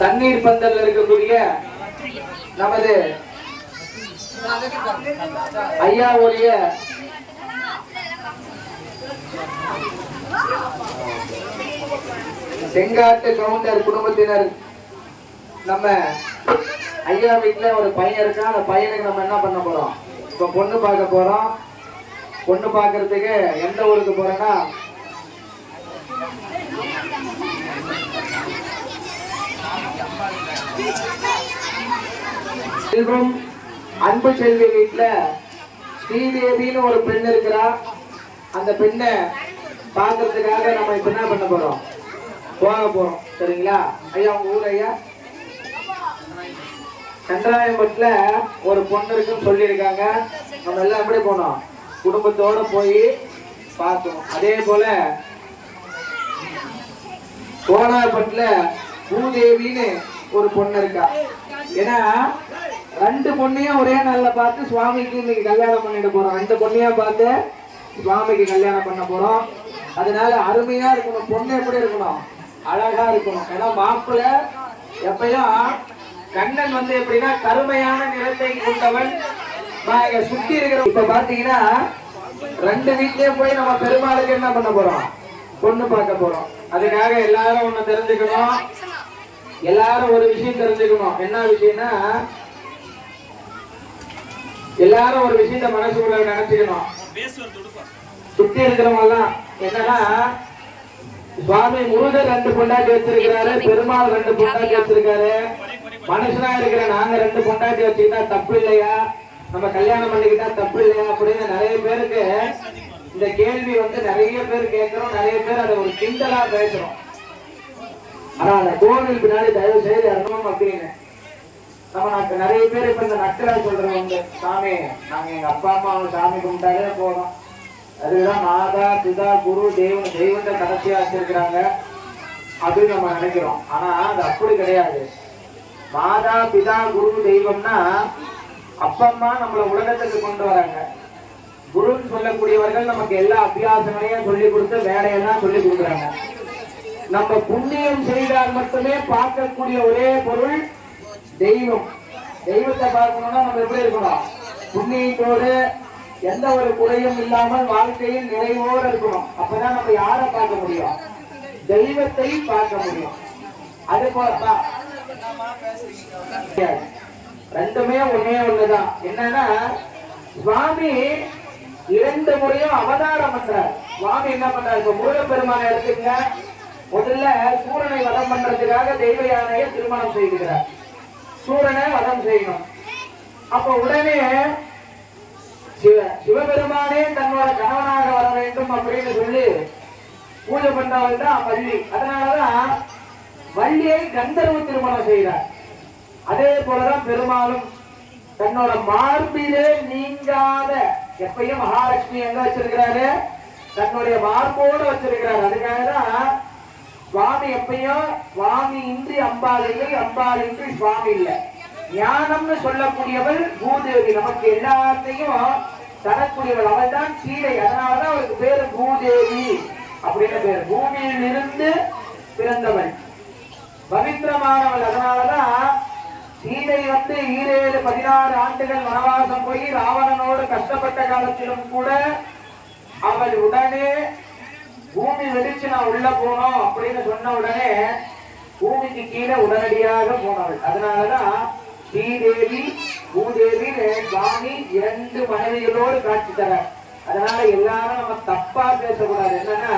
தண்ணீர் பந்தல்ல இருக்கக்கூடிய நமது ஐயாவுடைய செங்காட்டு கவுண்டர் குடும்பத்தினர் நம்ம ஐயா வீட்டுல ஒரு பையன் இருக்கா. அந்த பையனுக்கு நம்ம என்ன பண்ண போறோம்? இப்ப பொண்ணு பார்க்க போறோம். பொண்ணு பார்க்கறதுக்கு எந்த ஊருக்கு போறோம்னா செல்வம் அன்பு செல்வி வீட்டுல ஸ்ரீதேவின்னு ஒரு பெண் இருக்கிறா. அந்த பெண்ணை பார்க்கறதுக்காக நம்ம இப்ப என்ன பண்ண போறோம்? போக போறோம். சரிங்களா ஐயா? உங்க ஊர் ஐயா? சந்திராயம்பட்டுல ஒரு பொண்ணு இருக்குன்னு சொல்லியிருக்காங்க. நம்ம எல்லாம் எப்படி போனோம்? குடும்பத்தோட போய் பார்த்தோம். அதே போல கோனார்பட்டுல பூதேவின்னு ஒரு பொண்ணு இருக்கா. ஏன்னா ரெண்டு பொண்ணையும் ஒரே நாள்ல பார்த்து சுவாமிக்கு இன்னைக்கு கல்யாணம் பண்ணிட்டு போறோம். ரெண்டு பொண்ணையும் பார்த்து சுவாமிக்கு கல்யாணம் பண்ண போறோம். அதனால அருமையா இருக்கணும். பொண்ணு எப்படி இருக்கணும்? அழகா இருக்கணும். ஏன்னா மாப்பிள்ள எப்பயும் கண்ணன் வந்து எப்படின்னா கருமையான நிறத்தை கொண்டவன் சுத்தி இருக்கிற. இப்ப பாத்தீங்கன்னா ரெண்டு வீட்லயே போய் நம்ம பெருமாளுக்கு என்ன பண்ண போறோம்? பொண்ணு பார்க்க போறோம். அதுக்காக எல்லாரும் ஒண்ணு தெரிஞ்சுக்கணும். எல்லாரும் ஒரு விஷயம் தெரிஞ்சுக்கணும். என்ன விஷயம்னா எல்லாரும் ஒரு விஷயத்த மனசுக்குள்ள நினைச்சுக்கணும். சுத்தி இருக்கிறவங்க எல்லாம் என்னன்னா சுவாமி முருகர் ரெண்டு பொண்டாட்டி வச்சிருக்கிறாரு, பெருமாள் ரெண்டு பொண்டாட்டி வச்சிருக்காரு. மனுஷனா இருக்கிற நாங்க ரெண்டு பொண்டாட்டி வச்சுக்கிட்டா தப்பு இல்லையா? நம்ம கல்யாணம் பண்ணிக்கிட்டா தப்பு இல்லையா அப்படின்னு நிறைய பேருக்கு இந்த கேள்வி வந்து நிறைய பேர் கேட்கிறோம். நிறைய பேர் அதை ஒரு கிண்டலா பேசுறோம். ஆனா அந்த கோவில் பின்னாடி தயவு செய்து அனுபவம் அப்படின்னு நம்ம நிறைய பேர் இப்ப இந்த நக்கலா சொல்றோம் உண்டு. சாமி நாங்க எங்க அப்பா அம்மா சாமி கும்பிட்டாலே போதும், அதுதான் மாதா பிதா குரு தெய்வத்தை கடைசியா வச்சிருக்கிறாங்க அப்படின்னு நம்ம நினைக்கிறோம். ஆனா அது அப்படி கிடையாது. மாதா பிதா குரு தெய்வம்னா அப்பா அம்மா நம்மள உலகத்துக்கு கொண்டு வராங்க. குருன்னு சொல்லக்கூடியவர்கள் நமக்கு எல்லா அபியாசங்களையும் சொல்லி கொடுத்து வேலையெல்லாம் சொல்லி கொடுக்குறாங்க. நம்ம புண்ணியம் செய்தால் மட்டுமே பார்க்கக்கூடிய ஒரே பொருள் தெய்வம். தெய்வத்தை பார்க்கணும்னா நம்ம எப்படி இருக்கணும்? புண்ணியத்தோடு எந்த ஒரு குறையும் இல்லாமல் வாழ்க்கையில் நிறைவோடு இருக்கணும். அப்பதான் நம்ம யாரை பார்க்க முடியும்? தெய்வத்தை பார்க்க முடியும். அது போல ரெண்டுமே ஒன்னே ஒண்ணுதான். என்னன்னா சுவாமி இரண்டு முறையும் அவதாரம் பண்றார். சுவாமி என்ன பண்றாரு? இப்ப முருகப்பெருமான எடுத்துங்க. முதல்ல சூரனை வதம் பண்றதுக்காக தெய்வ யானையை திருமணம் செய்கிறார். சூரனை வதம் செய்யணும். அப்ப உடனே சிவபெருமானே தன்னோட கணவனாக வர வேண்டும் அப்படின்னு சொல்லி பூஜை பண்றவள் தான் வள்ளி. அதனாலதான் வள்ளியை கந்தர்வ திருமணம் செய்கிறார். அதே போலதான் பெருமாளும் தன்னோட மார்பிலே நீங்காத எப்பயும் மகாலட்சுமி எங்க வச்சிருக்கிறாரு? தன்னுடைய மார்போடு வச்சிருக்கிறார். அதுக்காக தான் சுவாமி எப்பயும் சுவாமி இன்றி அம்பாள் இல்லை, அம்பாள் இன்றி சுவாமி இல்லை. ஞானம்னு சொல்லக்கூடியவள் பூதேவி, நமக்கு எல்லாத்தையும் தரக்கூடியவள். அவள் தான் சீதை. அதனாலதான் அவருக்கு பேரு பூதேவி அப்படின்னு பேரு. பூமியில் இருந்து பிறந்தவள், பவித்திரமானவள். அதனாலதான் சீதை வந்து 16 ஆண்டுகள் வனவாசம் போய் ராவணனோடு கஷ்டப்பட்ட காலத்திலும் கூட அவள் உடனே பூமி வெடிச்சு நான் உள்ள போனோம் அப்படின்னு சொன்ன உடனே பூமிக்கு கீழே உடனடியாக போனவள். அதனாலதான் ஸ்ரீதேவி பூதேவி சுவாமி 2 மனைவிகளோடு காட்சி தர. அதனால எல்லாரும் நம்ம தப்பா பேசக்கூடாது. என்னன்னா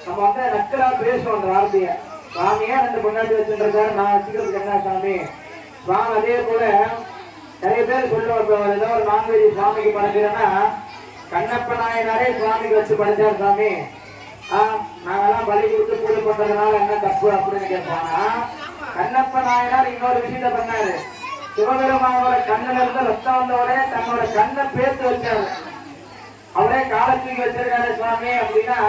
நம்ம வந்து நக்கலா பேசுவோம் அந்த வார்த்தைய. சுவாமியா 2 பொண்டாட்டி வச்சுருக்காரு, நான் வச்சுக்கிறதுக்கு என்ன சாமி? சுவாமி அதே போல நிறைய பேர் சொல்லுவாங்க, ஏதோ ஒரு நான்வெஜ் சுவாமிக்கு படைக்கிறேன்னா கண்ணப்ப நாயனாரே சுவாமிக்கு வச்சு படைச்சார் சாமி, நாங்கெல்லாம் பலி கொடுத்து பூஜை பண்றதுனால என்ன தப்பு அப்படின்னு கேட்பாங்க. கண்ணப்ப நாயனார் இன்னொரு விஷயத்த பண்ணாரு. சிவபெருமானோட கண்ணுல இருந்து ரத்தம் வந்தவரே தன்னோட கண்ணை பேர்த்து வச்சாரு. அவரே காலத்துக்கு வச்சிருக்காரு சுவாமி அப்படின்னா,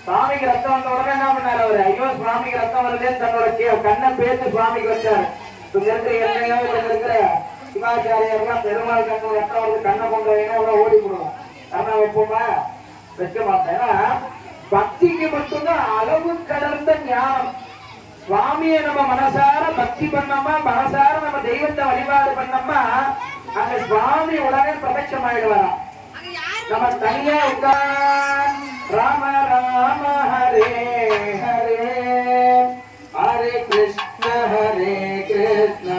சுவாமிக்கு ரத்தம் வந்த உடனே என்ன பண்ணாரு அவரு? ஐயோ சுவாமிக்கு ரத்தம் வருதுன்னு தன்னோட கண்ணை பேர்த்து சுவாமிக்கு வச்சாரு. இங்க இருக்கிற எல்லையோ இங்க இருக்கிற சிவாச்சாரியர்லாம் பெருமாள் கண்ணு ரத்தம் வருது கண்ணை கொண்டு வைங்க ஓடி போடுவோம். கண்ணை வைப்போமா? வைக்க மாட்டேன். ஏன்னா பக்திக்கு மட்டும்தான் அளவு அறிவு கடந்த ஞானம். சுவாமியை நம்ம மனசார பக்தி பண்ணோமா, மனசார நம்ம தெய்வத்தை வழிபாடு பண்ணோமா, அங்க சுவாமி உடனே பிரபட்சம் ஆயிடுவாராம். நம்ம தனியா உட்கார் ராம ராம ஹரே ஹரே ஹரே கிருஷ்ண ஹரே கிருஷ்ண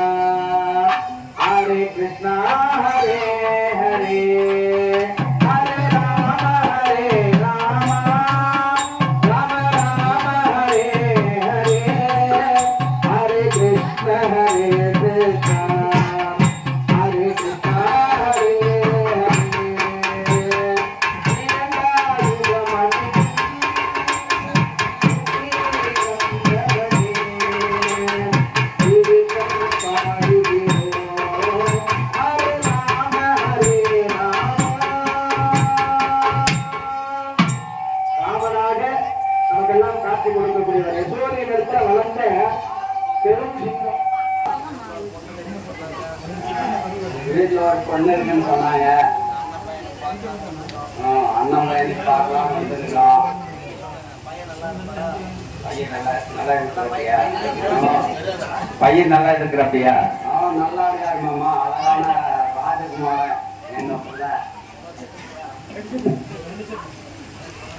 ஹரே கிருஷ்ண ஹரே ஹரே ஹரே ராம ஹரே ராம ராம ராம ஹரே ஹரே ஹரே கிருஷ்ண ஹரே கிருஷ்ண ஹரே கிருஷ்ண ஹரே வீட்டில் ஒரு பொண்ணு இருக்குன்னு சொன்னாங்க. அண்ணன் பையன் பார்க்கலாம் வந்துருக்கோம். பையன் நல்லா இருக்கிறப்படியா? நல்லா இருக்காரு மாமா. அழகான ராஜகுமாரன் என்ன பிள்ளை.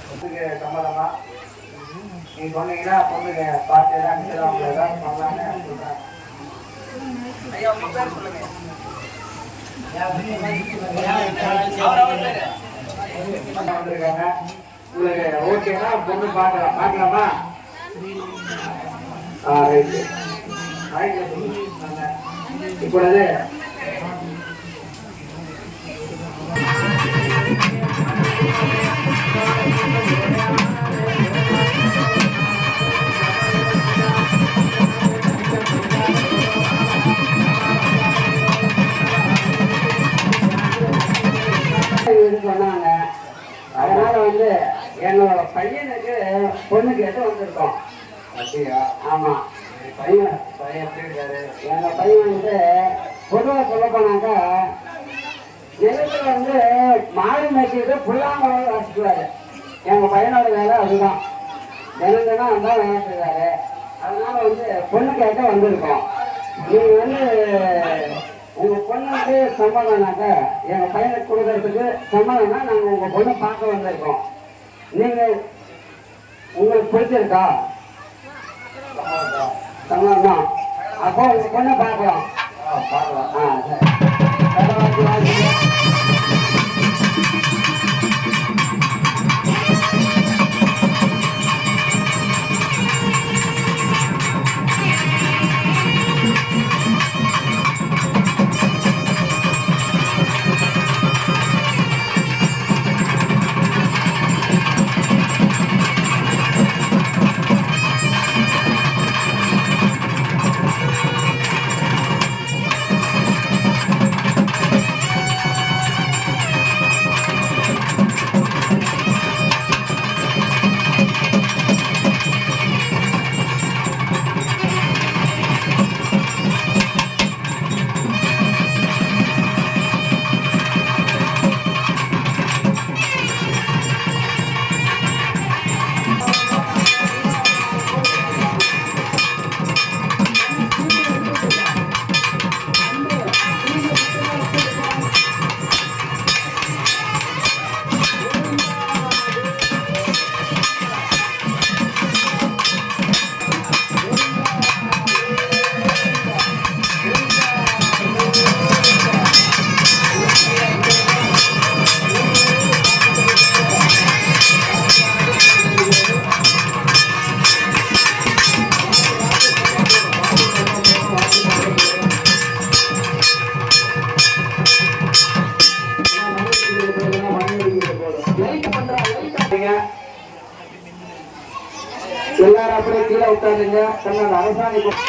பொண்ணுக்கு சம்மதமா? நீங்க சொன்னீங்கன்னா பொண்ணுக்கு பார்த்து ஏதாவது அவங்க ஏதாவது பண்ணலான்னு சொல்றேன். ஐயா உங்க பேர் சொல்லுங்க. வந்திருக்காங்க. உங்களுக்கு ஓகேனா பொண்ணு பார்க்கலாம். பார்க்கலாமா? இப்பொழுது சொன்னாங்க. அதனால வந்து எங்களோட பையனுக்கு பொண்ணு கேட்டு வந்திருக்கோம். அப்படியா? ஆமா. பையன் எப்படி இருக்காரு? எங்க பையன் வந்து பொதுவாக சொல்ல போனாக்கா நிலத்துல வந்து மாடு மேய்ச்சிட்டு புல்லாங்குழல் வாசிக்குவாரு. எங்க பையனோட வேலை அதுதான். தினம் அந்த வேலை செய்வாரு. அதனால வந்து பொண்ணு கேட்க வந்திருக்கோம். நீங்க வந்து உங்க பொண்ணுக்கு சம்மதம்னாக்க எங்க பையனுக்கு கொடுக்கறதுக்கு சம்மதம்னா நாங்க உங்க பொண்ணை பார்க்க வந்திருக்கோம். நீங்க உங்களுக்கு பிடிச்சிருக்கா? சம்மதம். அப்போ உங்க பொண்ணை பார்க்கலாம். பார்க்கலாம். சரி. எல்லாரும் அப்படியே கீழே உட்காருங்க. தன்னோட அரசாங்கம்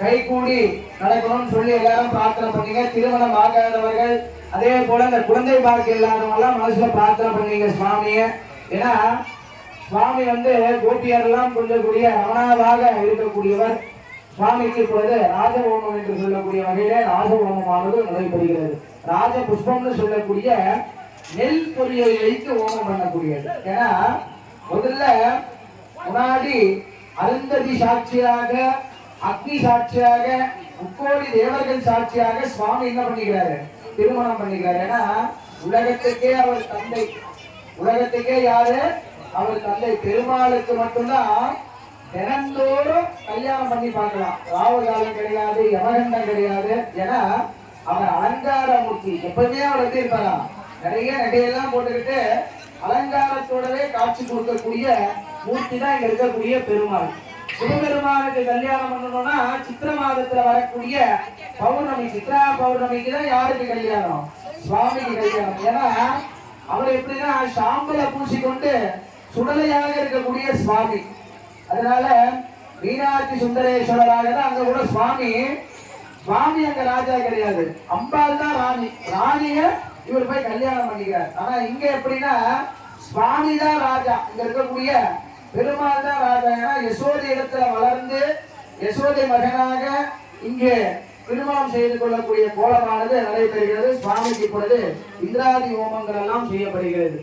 கைகூடி நடக்கணும்னு சொல்லி எல்லாரும் பிரார்த்தனை பண்ணீங்க. திருமணம் ஆகாதவர்கள் அதே போல இந்த குழந்தை பாக்கியம் இல்லாதவங்க எல்லாம் மனசுல பிரார்த்தனை பண்ணீங்க சுவாமிய. ஏன்னா சுவாமி கோபியர் எல்லாம் கொஞ்சக்கூடிய ரமணாவாக இருக்கக்கூடியவர். சுவாமிக்கு இப்பொழுது ராஜஹோமம் என்று சொல்லக்கூடிய வகையிலே ராஜஹோமமானது நடைபெறுகிறது. ராஜ புஷ்பம்னு சொல்லக்கூடிய நெல் பொறியை வைத்து ஹோமம் பண்ணக்கூடியது. ஏன்னா முதல்ல முன்னாடி அருந்ததி சாட்சியாக, அக்னி சாட்சியாக, முக்கோடி தேவர்கள் சாட்சியாக சுவாமி என்ன பண்ணிக்கிறாரு? திருமணம் பண்ணிக்கிறாரு. ஏன்னா உலகத்துக்கே அவர் தந்தை. உலகத்துக்கே யாரு? அவர் தந்தை. பெருமாளுக்கு மட்டும்தான் தினந்தோறும் கல்யாணம் பண்ணி பார்க்கலாம். ராவு காலம் கிடையாது, யமகண்டம் கிடையாது. ஏன்னா அவர் அலங்கார மூர்த்தி. எப்பவுமே அவர் எப்படி இருப்பாரா? நிறைய நகையெல்லாம் போட்டுக்கிட்டு அலங்காரத்தோடவே காட்சி கொடுக்கக்கூடிய மூர்த்தி தான் இங்க இருக்கக்கூடிய பெருமாள். சிவபெருமானுக்கு கல்யாணம் பண்ணணும்னா சித்திர மாதத்துல வரக்கூடிய பௌர்ணமி, சித்ரா பௌர்ணமிக்கு தான் யாருக்கு கல்யாணம்? சுவாமிக்கு கல்யாணம். ஏன்னா அவர் எப்படின்னா சாம்பலை பூசிக்கொண்டு சுடலையாக இருக்கக்கூடிய சுவாமி. அதனால மீனாட்சி சுந்தரேஸ்வரராக தான் அங்க கூட சுவாமி. சுவாமி அங்க ராஜா கிடையாது, அம்பாள் தான் ராணி. ராணிய இவர் போய் கல்யாணம் பண்ணிக்கிறார். ஆனா இங்க எப்படின்னா சுவாமி தான் ராஜா, இங்க இருக்கக்கூடிய பெருமாள் தான் ராஜா. ஏன்னா யசோதை இடத்துல வளர்ந்து யசோதை மகனாக இங்கே திருமணம் செய்து கொள்ளக்கூடிய கோலமானது நடைபெறுகிறது. சுவாமிக்கு இப்பொழுது இந்திராதி ஹோமங்கள் எல்லாம் செய்யப்படுகிறது.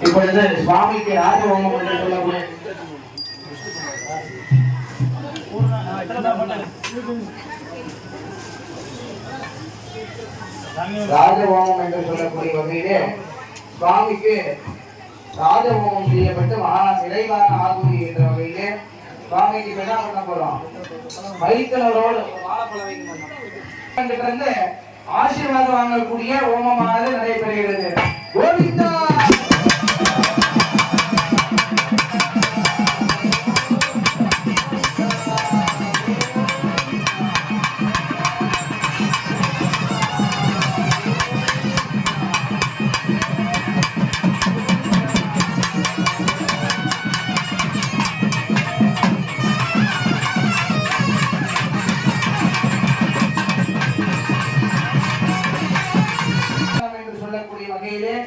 இப்பொழுது சுவாமிக்கு ராஜஹோமம் என்று சொல்லக்கூடிய ராஜஹோமம் என்று சொல்லக்கூடிய வகையிலே சுவாமிக்கு ராஜஹோமம் செய்யப்பட்டு மகா நிறைவான ஆகுதி என்ற வகையிலே சுவாமிக்கு என்ன பண்ண போறோம்? வைத்தலோடு இருந்து ஆசீர்வாதம் வாங்கக்கூடிய ஹோமமானது நடைபெறுகிறது. கோவிந்தா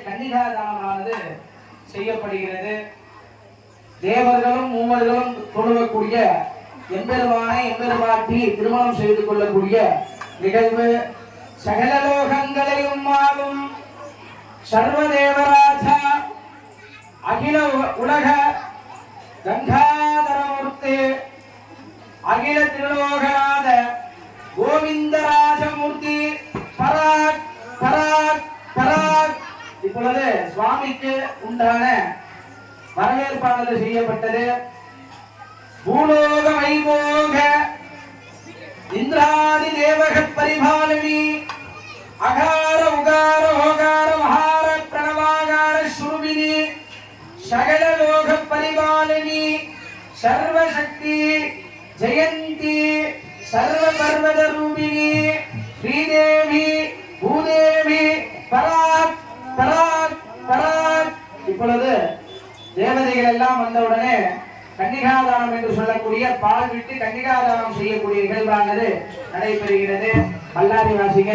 கன்னிகாதானமானது செய்யப்படுகிறது. தேவர்களும் மூவர்களும் தொழுவக்கூடிய எம்பெருமானை எம்பெருமாட்டி திருமணம் செய்து கொள்ளக்கூடிய நிகழ்வு. சகல லோகங்களையும் ஆளும் சர்வதேவராஜா அகில உலக கங்காதரமூர்த்தி அகில திருலோகநாத கோவிந்தராஜமூர்த்தி பராக் பராக் பராக். இப்பொழுது சுவாமிக்கு உண்டான வரவேற்பானது செய்யப்பட்டது. பூலோக வைபோக இந்திராதி தேவக பரிபாலனி அகார உகார ஓகார மகார பிரணவாகார சுருபினி சகல லோக பரிபாலனி சர்வசக்தி ஜெயந்தி சர்வ பர்வத ரூபிணி ஸ்ரீதேவி பூதேவி பராக் பராக் பராக். இப்பொழுது தேவதைகள் எல்லாம் வந்தவுடனே கன்னிகாதானம் என்று சொல்லக்கூடிய பால் விட்டு கன்னிகாதானம் செய்யக்கூடிய நிகழ்வானது நடைபெறுகிறது. பல்லாரி வாசிங்க.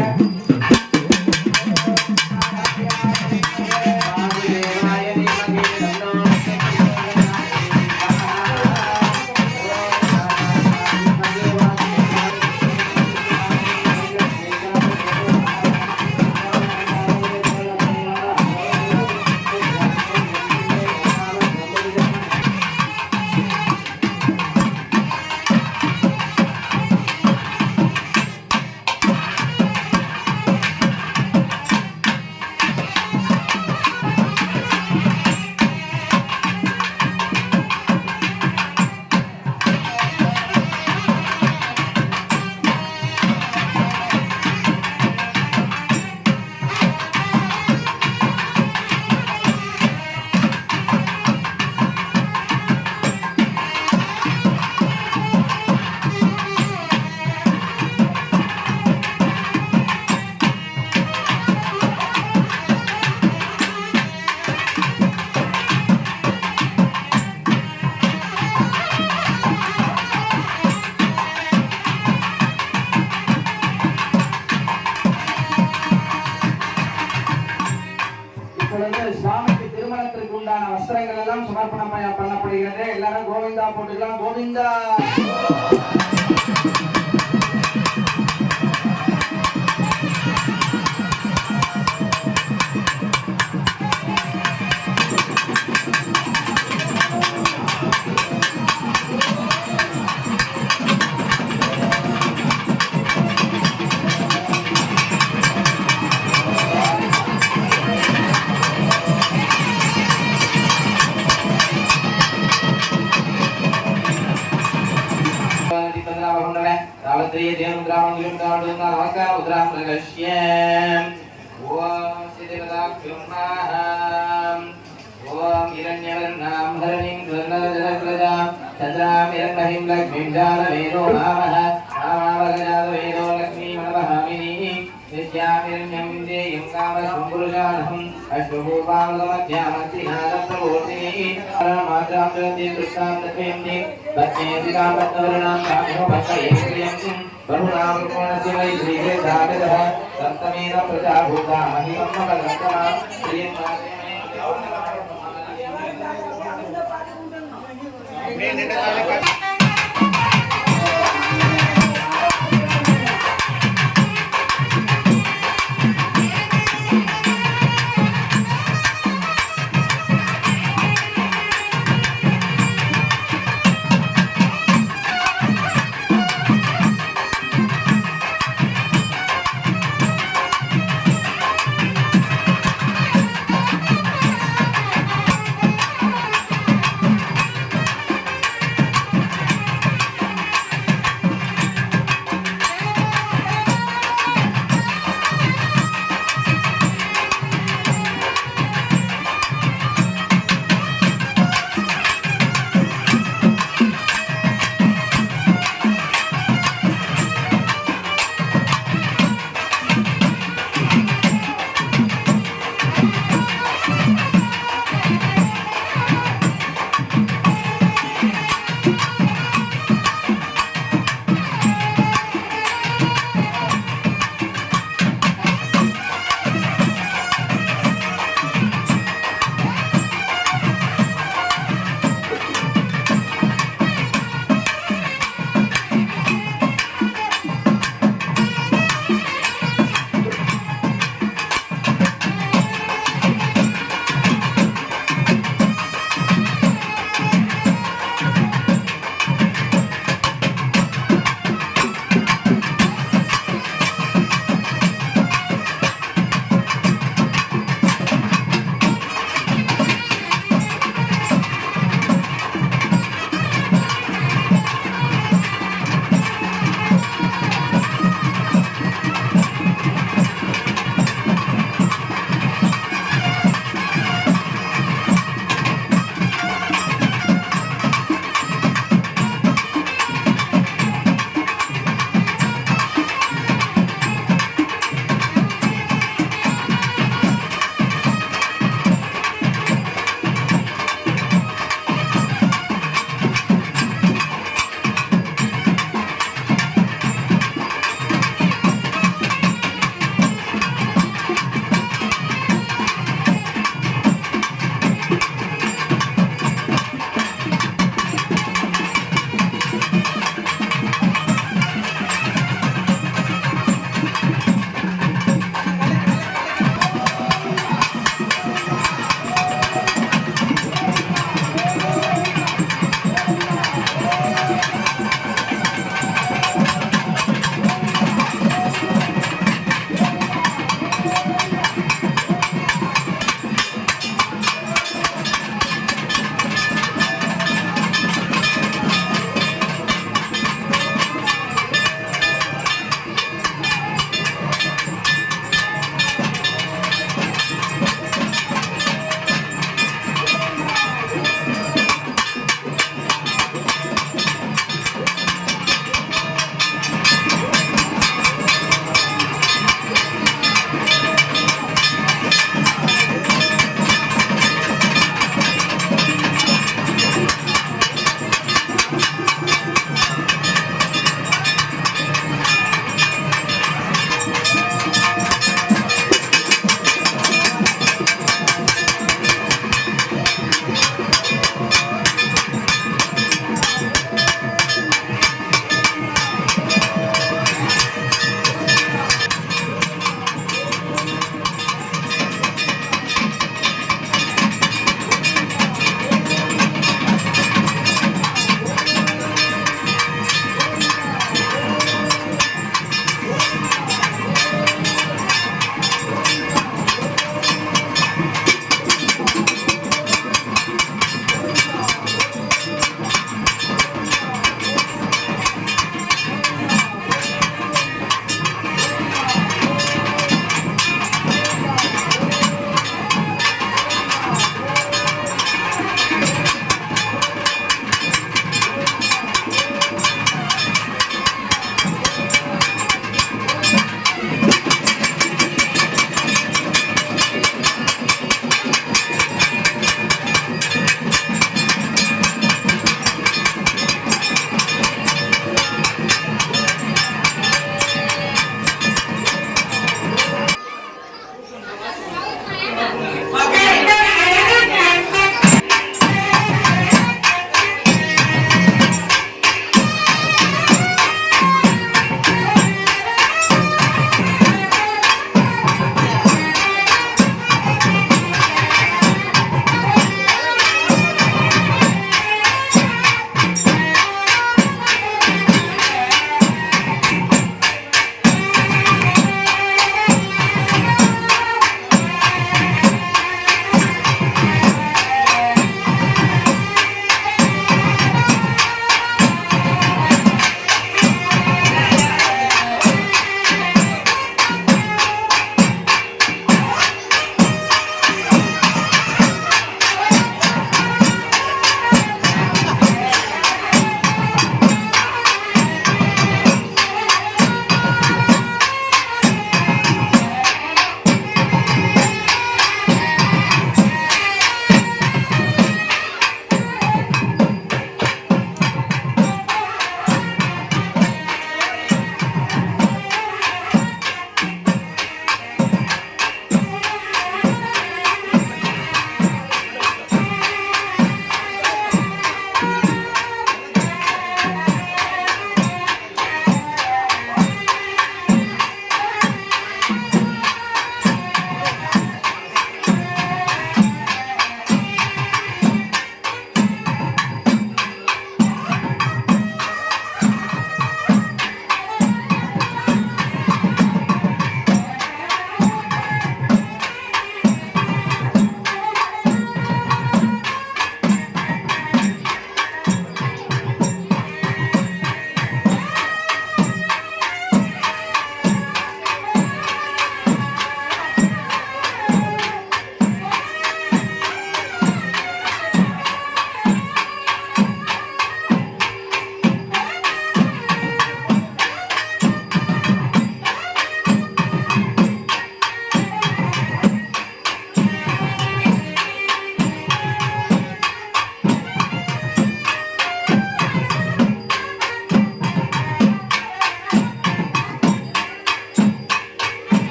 சுவாமிக்கு திருமணத்திற்கு உண்டான வஸ்திரங்கள் எல்லாம் சமர்ப்பணம் பண்ணப்படுகிறது. எல்லாரும் கோவிந்தா போட்டுக்கலாம். கோவிந்தா. ஓம் இரண்யவர்ணாம் ஹரணிம் ஸ்வர்ணரஜனக்ரஜாம் சந்திராம் இரண்மஹிம் லக்ஷ்மீம் ஜானவேதோ மாமஹ மாமாவகஜாதவேதோ லக்ஷ்மீமணவஹாமினி நித்யாமிரண்யம் விந்தேயம் காமசும்புருஷானஹம் அஸ்வபூபாமகமத்யாமத்திநாதப்ரபோதினி மாத்ராம் ஜயந்தி கிருஷ்ணாம் தத்வேந்தி பத்மேதிகாம் பத்மவருணாம் காமினோ பத்மேந்திரியம் बहुनाम कोणस्य वै श्रीके दागदः सप्तमेन प्रजाभूता महिमं मगन्तमा श्रीयन्मासे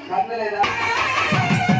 கண்ணில் ஏதாவது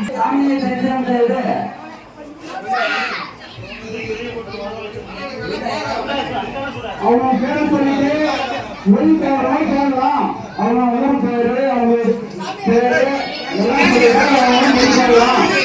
சாமியை தரிசனம் செய்து அவங்க பேரை சொல்லிட்டு மொழிபெயர்லாம் கேட்கலாம். அவங்க ஊர் பேரு அவங்க பேரு எல்லாம் சொல்லிட்டு அவங்க மொழிபெயர்லாம்.